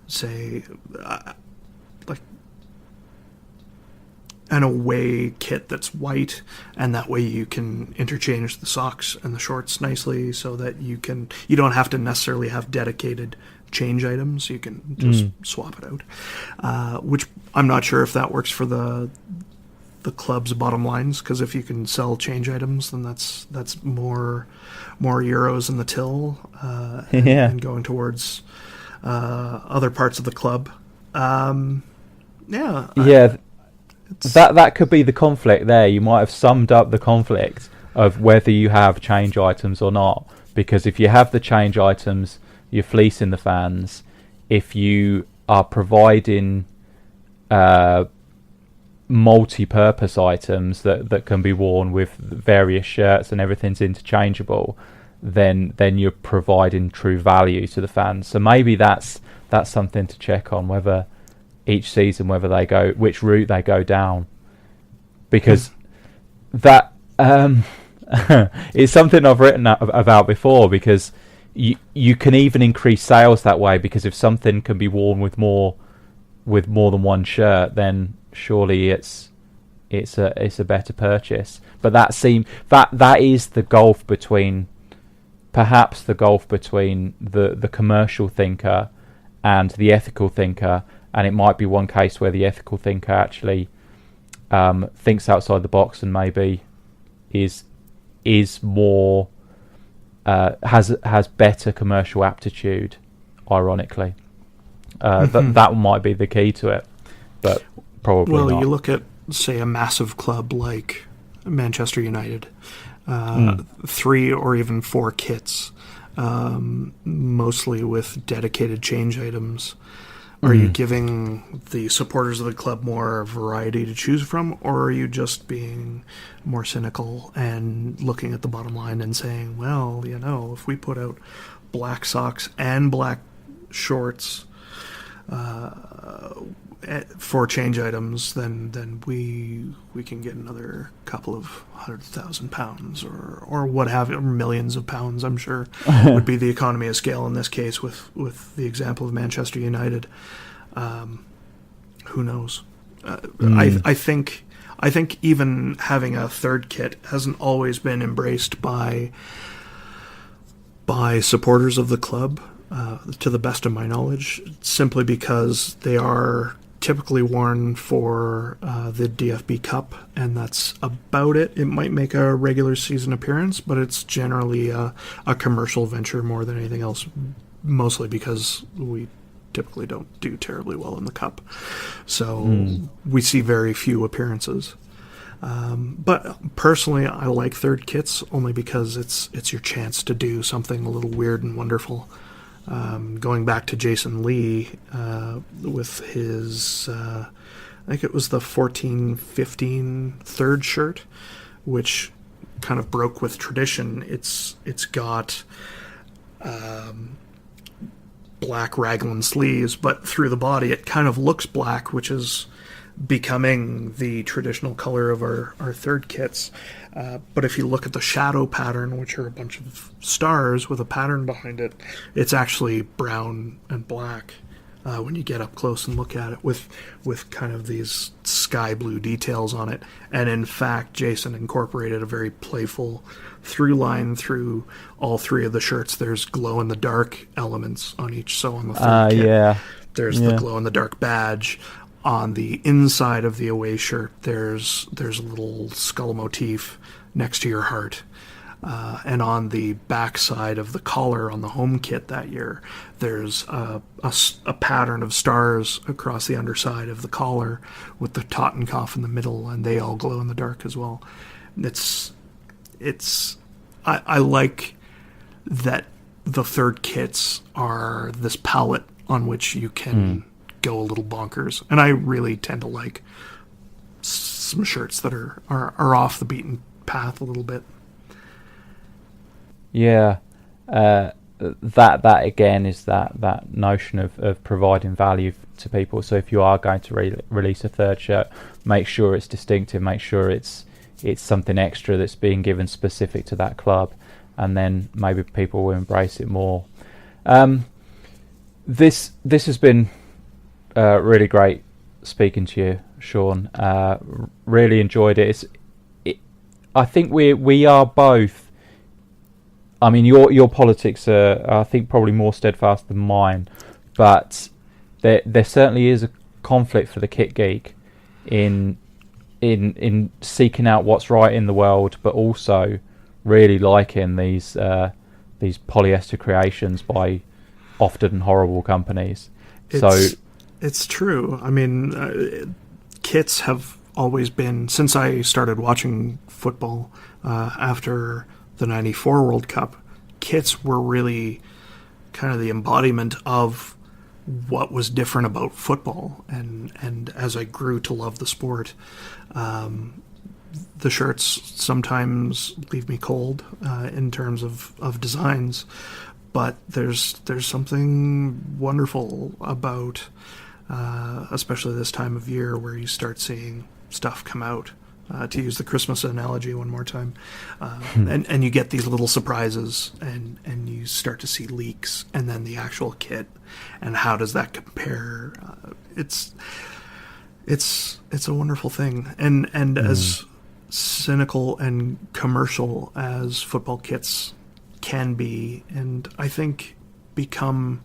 S2: say, like an away kit that's white, and that way you can interchange the socks and the shorts nicely, so that you don't have to necessarily have dedicated change items. You can just swap it out, which I'm not sure if that works for the club's bottom lines, because if you can sell change items, then that's more euros in the till, and going towards other parts of the club.
S1: that could be the conflict there. You might have summed up the conflict of whether you have change items or not. Because if you have the change items, you're fleecing the fans. If you are providing multi-purpose items that can be worn with various shirts and everything's interchangeable, then you're providing true value to the fans. So maybe that's something to check on, whether each season, whether they go, which route they go down, because that it's something I've written about before, because you can even increase sales that way, because if something can be worn with more than one shirt, then surely it's a better purchase. But that is the gulf between, perhaps the gulf between the commercial thinker and the ethical thinker. And it might be one case where the ethical thinker actually thinks outside the box and maybe is more has better commercial aptitude, ironically. That might be the key to it, but probably not.
S2: You look at, say, a massive club like Manchester United, 3 or even 4 kits, mostly with dedicated change items. Are you giving the supporters of the club more variety to choose from, or are you just being more cynical and looking at the bottom line and saying, well, if we put out black socks and black shorts for change items, then we can get another couple of £100,000 or what have you, or millions of pounds, I'm sure would be the economy of scale in this case with the example of Manchester United. Who knows? I think even having a third kit hasn't always been embraced by supporters of the club, to the best of my knowledge, simply because they are typically worn for the DFB Cup, and that's about it. It might make a regular season appearance, but it's generally a commercial venture more than anything else, mostly because we typically don't do terribly well in the Cup. So we see very few appearances. But personally, I like third kits only because it's your chance to do something a little weird and wonderful. Going back to Jason Lee with his, I think it was the 14-15 third shirt, which kind of broke with tradition. It's got black raglan sleeves, but through the body it kind of looks black, which is becoming the traditional color of our third kits. But if you look at the shadow pattern, which are a bunch of stars with a pattern behind it, it's actually brown and black when you get up close and look at it, with kind of these sky blue details on it. And in fact, Jason incorporated a very playful through line through all 3 of the shirts. There's glow-in-the-dark elements on each. So on the third kit, there's the glow-in-the-dark badge. On the inside of the away shirt, there's a little skull motif next to your heart. And on the back side of the collar on the home kit that year, there's a pattern of stars across the underside of the collar with the Totenkopf in the middle, and they all glow in the dark as well. I like that the third kits are this palette on which you can go a little bonkers, and I really tend to like some shirts that are off the beaten path a little bit.
S1: Yeah, that again is that notion of providing value to people. So if you are going to release a third shirt, make sure it's distinctive, make sure it's something extra that's being given specific to that club, and then maybe people will embrace it more. This has been really great speaking to you, Shawn. Really enjoyed it. I think we are both. I mean, your politics are, I think, probably more steadfast than mine, but there certainly is a conflict for the kit geek in seeking out what's right in the world, but also really liking these polyester creations by often horrible companies.
S2: It's true. I mean, kits have always been, since I started watching football after the '94 World Cup, kits were really kind of the embodiment of what was different about football. And as I grew to love the sport, the shirts sometimes leave me cold in terms of designs, but there's something wonderful about, especially this time of year, where you start seeing stuff come out. To use the Christmas analogy one more time, and you get these little surprises, and you start to see leaks, and then the actual kit, and how does that compare? It's a wonderful thing, and as cynical and commercial as football kits can be, and I think become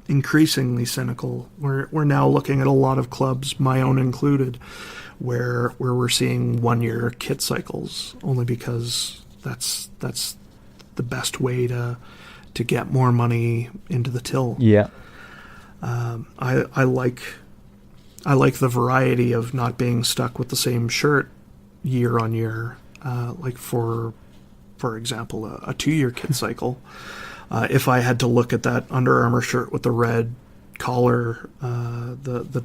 S2: increasingly cynical. We're now looking at a lot of clubs, my own included, where we're seeing 1-year kit cycles, only because that's the best way to get more money into the till.
S1: Yeah.
S2: I like the variety of not being stuck with the same shirt year on year. Like for example, a 2-year kit cycle. If I had to look at that Under Armour shirt with the red collar, the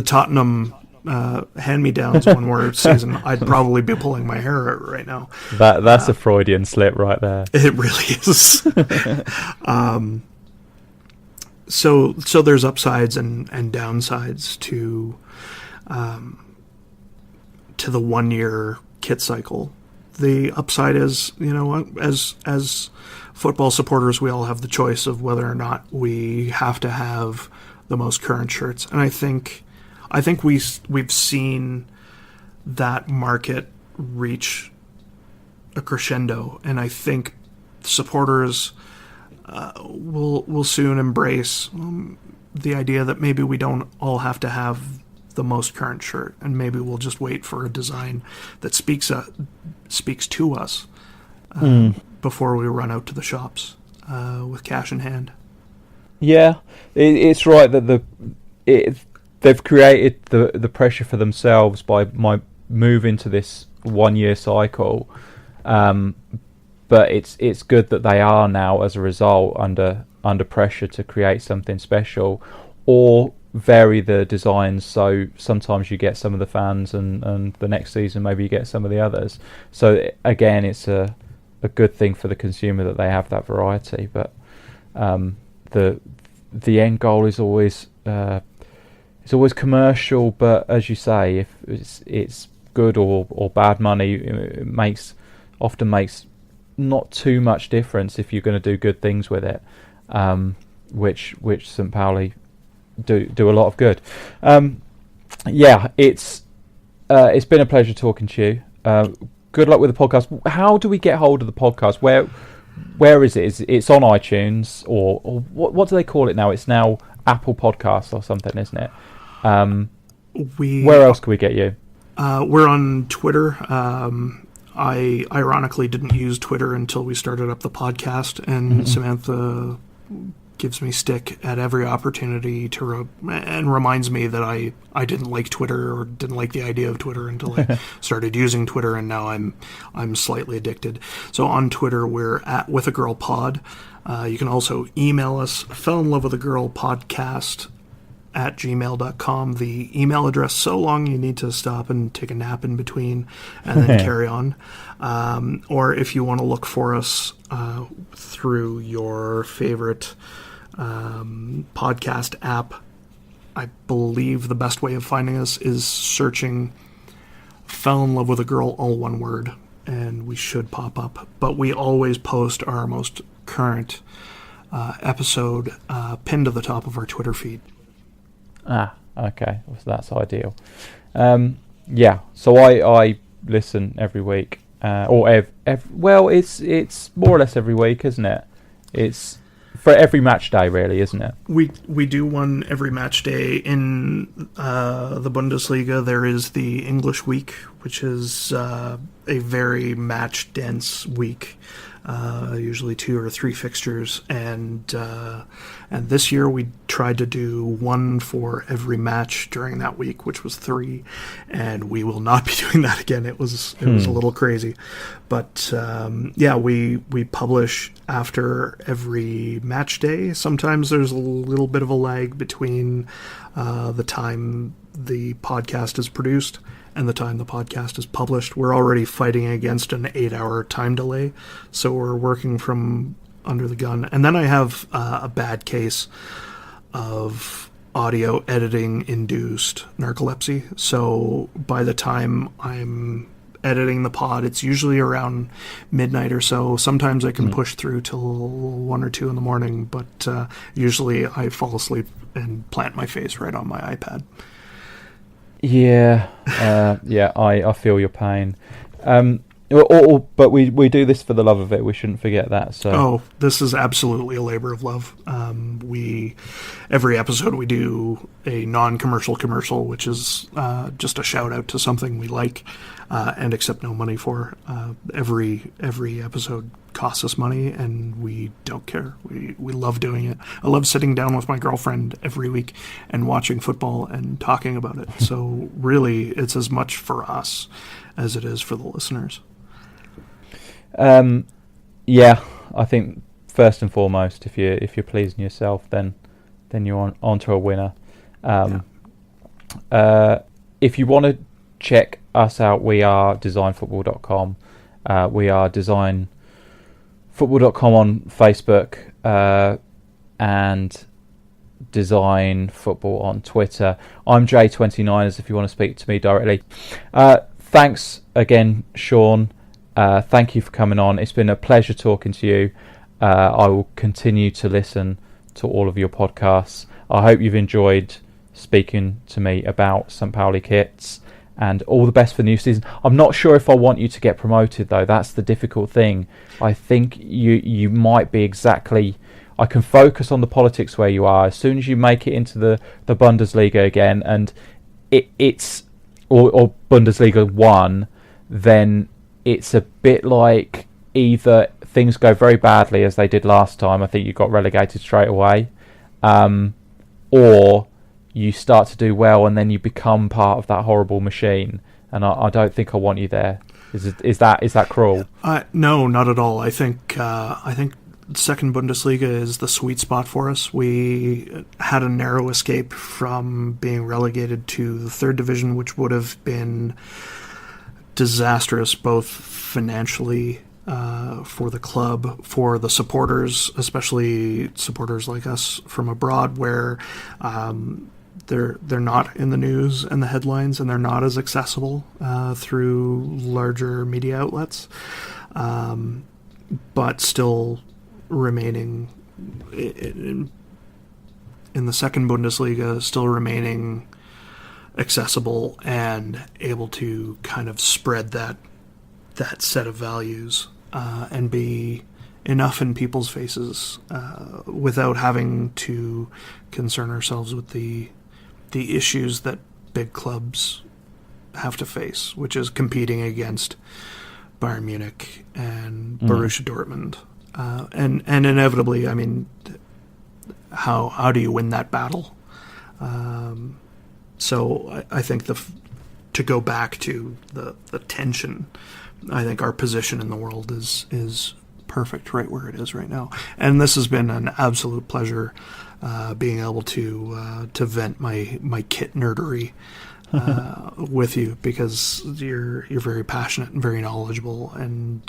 S2: Tottenham hand-me-downs one more season, I'd probably be pulling my hair out right now.
S1: That's a Freudian slip right there.
S2: It really is. So there's upsides and downsides to the 1-year kit cycle. The upside is, as football supporters, we all have the choice of whether or not we have to have the most current shirts, and I think we've seen that market reach a crescendo, and I think supporters will soon embrace the idea that maybe we don't all have to have the most current shirt, and maybe we'll just wait for a design that speaks to us before we run out to the shops with cash in hand.
S1: Yeah, it's right that they've created the pressure for themselves by moving to this 1-year cycle, but it's good that they are now, as a result, under pressure to create something special or vary the designs, so sometimes you get some of the fans and the next season maybe you get some of the others. So again, it's a good thing for the consumer that they have that variety, but the end goal is always commercial, but as you say, if it's good or bad money, it often makes not too much difference if you're going to do good things with it, which St Pauli do a lot of good. It's been a pleasure talking to you. Good luck with the podcast. How do we get hold of the podcast? Where is it? It's on iTunes, or what do they call it now? It's now Apple Podcasts or something, isn't it? Where else can we get you?
S2: We're on Twitter. I ironically didn't use Twitter until we started up the podcast, and Samantha gives me stick at every opportunity and reminds me that I didn't like Twitter or didn't like the idea of Twitter until I started using Twitter, and now I'm slightly addicted. So on Twitter, we're at withagirlpod. You can also email us, fellinlovewithagirlpodcast @gmail.com. The email address so long you need to stop and take a nap in between and then carry on. Or if you want to look for us through your favorite podcast app, I believe the best way of finding us is searching Fell in Love with a Girl, all one word, and we should pop up. But we always post our most current episode pinned to the top of our Twitter feed.
S1: Okay, well, that's ideal. So I listen every week, or it's more or less every week, isn't it? It's for every match day, really, isn't it?
S2: We do one every match day. In the Bundesliga, there is the English week, which is a very match dense week. Usually 2 or 3 fixtures, and this year we tried to do one for every match during that week, which was 3, and we will not be doing that again. It was a little crazy, but we publish after every match day. Sometimes there's a little bit of a lag between the time the podcast is produced and the time the podcast is published. We're already fighting against an 8-hour time delay, so we're working from under the gun. And then I have a bad case of audio editing induced narcolepsy, so by the time I'm editing the pod, it's usually around midnight or so. Sometimes I can push through till 1 or 2 in the morning, but usually I fall asleep and plant my face right on my iPad.
S1: Yeah, I feel your pain. But we do this for the love of it. We shouldn't forget that. So
S2: this is absolutely a labor of love. Every episode we do a non-commercial commercial, which is just a shout out to something we like and accept no money for. Every episode costs us money, and we don't care. We love doing it. I love sitting down with my girlfriend every week and watching football and talking about it. So really, it's as much for us as it is for the listeners.
S1: I think first and foremost, if you're pleasing yourself, then you're onto a winner. If you want to check us out, we are designfootball.com. We are designfootball.com on Facebook and Design Football on Twitter. I'm J29ers if you want to speak to me directly. Thanks again, Shawn. Thank you for coming on. It's been a pleasure talking to you. I will continue to listen to all of your podcasts. I hope you've enjoyed speaking to me about St Pauli kits, and all the best for the new season. I'm not sure if I want you to get promoted, though. That's the difficult thing. I think you might be exactly... I can focus on the politics where you are. As soon as you make it into the Bundesliga again, and it's or Bundesliga 1, then it's a bit like either things go very badly as they did last time. I think you got relegated straight away, or you start to do well and then you become part of that horrible machine. And I don't think I want you there. Is that cruel?
S2: No, not at all. I think second Bundesliga is the sweet spot for us. We had a narrow escape from being relegated to the third division, which would have been disastrous, both financially for the club, for the supporters, especially supporters like us from abroad, where they're not in the news and the headlines, and they're not as accessible through larger media outlets, but still remaining in the second Bundesliga, still remaining accessible and able to kind of spread that set of values and be enough in people's faces without having to concern ourselves with the issues that big clubs have to face, which is competing against Bayern Munich and Borussia Dortmund. And inevitably, I mean, how do you win that battle? So I think to go back to the tension, I think our position in the world is perfect right where it is right now. And this has been an absolute pleasure being able to vent my kit nerdery with you, because you're very passionate and very knowledgeable, and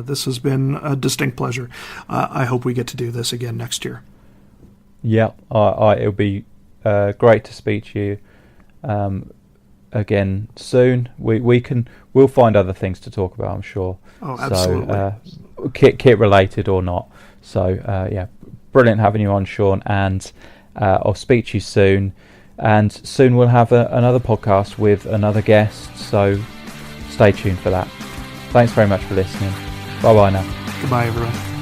S2: this has been a distinct pleasure. I hope we get to do this again next year.
S1: Yeah, it'll be great to speak to you again soon. We'll find other things to talk about, I'm sure.
S2: Oh, absolutely.
S1: So, kit related or not. So yeah, brilliant having you on, Shawn, and I'll speak to you soon. And soon we'll have another podcast with another guest, so stay tuned for that. Thanks very much for listening. Bye bye now.
S2: Goodbye, everyone.